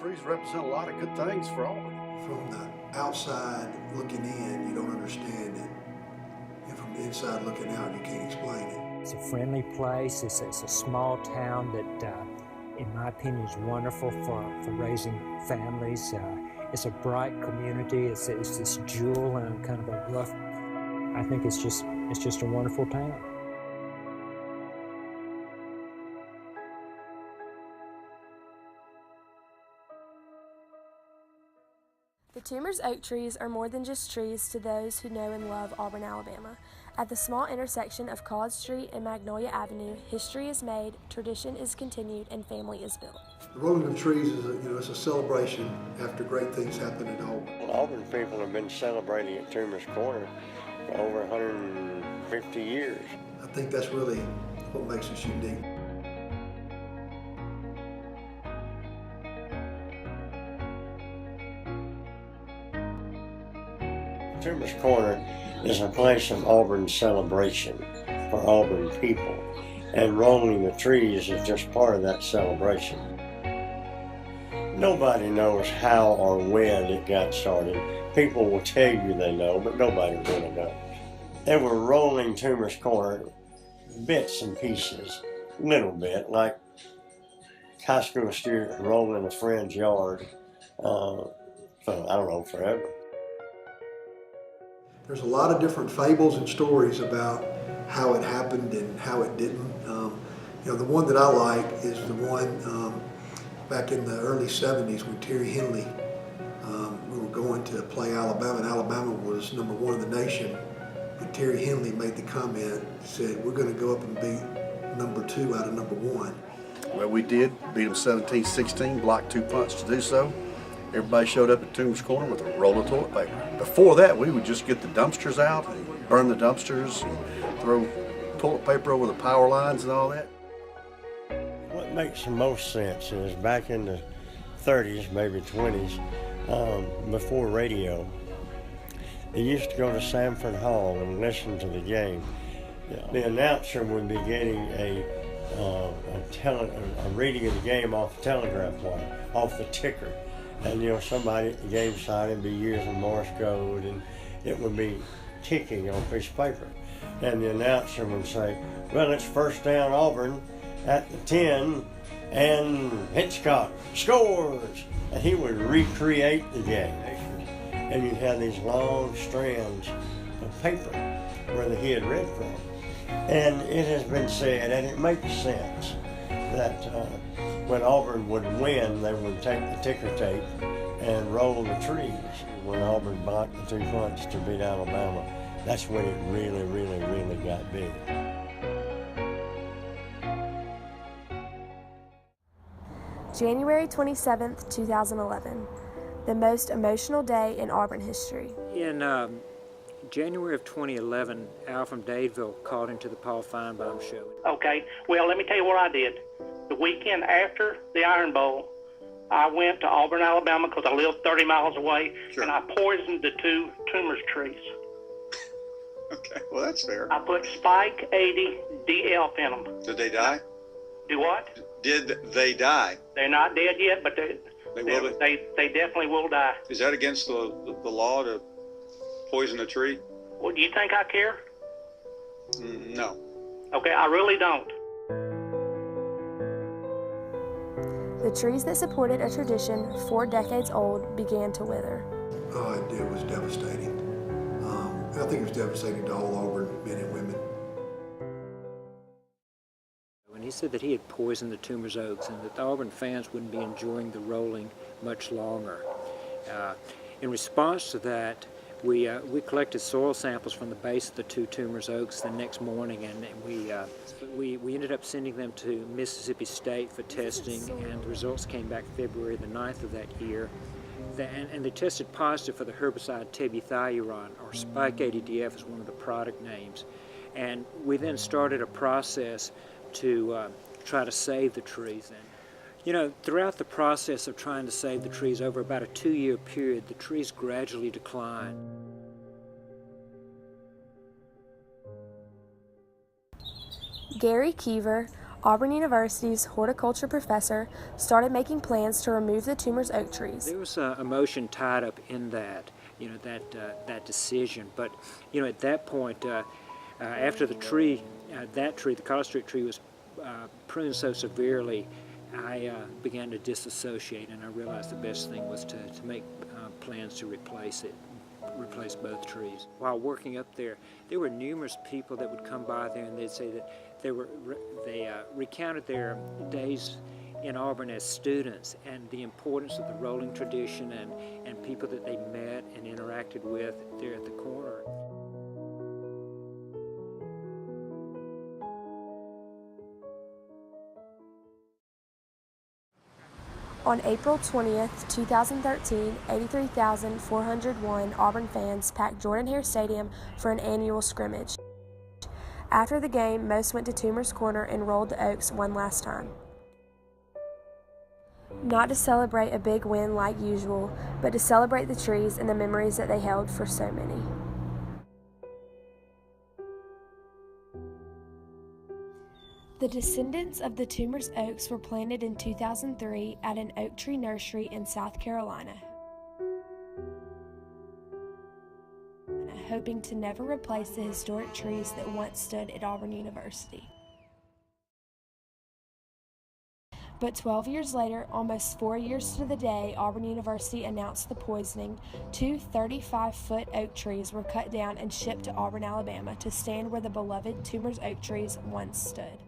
trees represent a lot of good things for Auburn. From the outside looking in, you don't understand it. And from the inside looking out, you can't explain it. It's a friendly place. It's a small town that, in my opinion, is wonderful for raising families. It's a bright community. It's this jewel in kind of a rough. I think it's just a wonderful town. The Toomer's oak trees are more than just trees to those who know and love Auburn, Alabama. At the small intersection of College Street and Magnolia Avenue, history is made, tradition is continued, and family is built. The rolling of trees is it's a celebration after great things happen in Auburn. Well, Auburn people have been celebrating at Toomer's Corner for over 150 years. I think that's really what makes us unique. Toomer's Corner is a place of Auburn celebration for Auburn people, and rolling the trees is just part of that celebration. Nobody knows how or when it got started. People will tell you they know, but nobody really knows. They were rolling Toomer's Corner bits and pieces, little bit, like high school students rolling a friend's yard for, I don't know, forever. There's a lot of different fables and stories about how it happened and how it didn't. The one that I like is the one back in the early 70s when Terry Henley, we were going to play Alabama, and Alabama was #1 in the nation. And Terry Henley made the comment, said, "We're going to go up and beat #2 out of #1. Well, we did beat them 17-16, blocked 2 punts to do so. Everybody showed up at Toomer's Corner with a roll of toilet paper. Before that, we would just get the dumpsters out and burn the dumpsters and throw toilet paper over the power lines and all that. What makes the most sense is back in the 30s, maybe 20s, before radio, they used to go to Sanford Hall and listen to the game. The announcer would be getting a reading of the game off the telegraph wire, off the ticker. And somebody at the game side would be using Morse code, and it would be ticking on a piece of paper. And the announcer would say, "Well, it's first down Auburn at the 10, and Hitchcock scores." And he would recreate the game. And you'd have these long strands of paper where he had read from. And it has been said, and it makes sense, that when Auburn would win, they would take the ticker tape and roll the trees. When Auburn blocked the 2 punts to beat Alabama, that's when it really, really, really got big. January 27th, 2011, the most emotional day in Auburn history. In January of 2011, Al from Dadeville called into the Paul Feinbaum show. Okay, well, let me tell you what I did. The weekend after the Iron Bowl, I went to Auburn, Alabama, because I live 30 miles away, Sure. and I poisoned the 2 Toomer's trees. Okay, well, that's fair. I put Spike 80 DF in them. Did they die? Do what? Did they die? They're not dead yet, but They will be? they definitely will die. Is that against the law to poison a tree? Well, do you think I care? No. Okay, I really don't. The trees that supported a tradition 4 decades old began to wither. Oh, it was devastating. I think it was devastating to all Auburn men and women. When he said that he had poisoned the Toomer's Oaks and that the Auburn fans wouldn't be enjoying the rolling much longer. In response to that, we collected soil samples from the base of the 2 Toomer's Oaks the next morning, and we ended up sending them to Mississippi State for testing, and the results came back February the 9th of that year. And they tested positive for the herbicide tebuthiazide, or Spike 80DF is one of the product names. And we then started a process to try to save the trees. And throughout the process of trying to save the trees over about a 2-year period, the trees gradually declined. Gary Keever, Auburn University's horticulture professor started making plans to remove the tumor's oak trees. There was emotion tied up in that, that decision. But, at that point, after the tree, the College Street tree was pruned so severely, I began to disassociate, and I realized the best thing was to make plans to replace both trees. While working up there were numerous people that would come by there, and they'd say that they recounted their days in Auburn as students and the importance of the rolling tradition and people that they met and interacted with there at the corner. On April 20th, 2013, 83,401 Auburn fans packed Jordan-Hare Stadium for an annual scrimmage. After the game, most went to Toomer's Corner and rolled the Oaks one last time. Not to celebrate a big win like usual, but to celebrate the trees and the memories that they held for so many. The descendants of the Toomer's Oaks were planted in 2003 at an oak tree nursery in South Carolina, hoping to never replace the historic trees that once stood at Auburn University. But 12 years later, almost 4 years to the day, Auburn University announced the poisoning. 2 35-foot oak trees were cut down and shipped to Auburn, Alabama to stand where the beloved Toomer's oak trees once stood.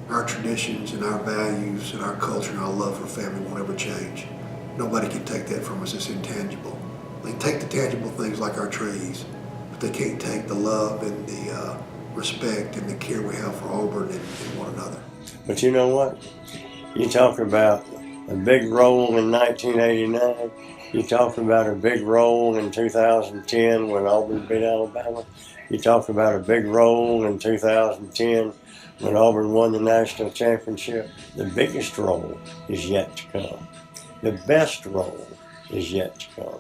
Our traditions and our values and our culture and our love for family won't ever change. Nobody can take that from us. It's intangible. They take the tangible things like our trees, but they can't take the love and the respect and the care we have for Auburn and one another. But you know what? You talk about a big role in 1989. You talk about a big role in 2010 when Auburn beat Alabama. You talk about a big role in 2010 when Auburn won the national championship. The biggest role is yet to come. The best role is yet to come.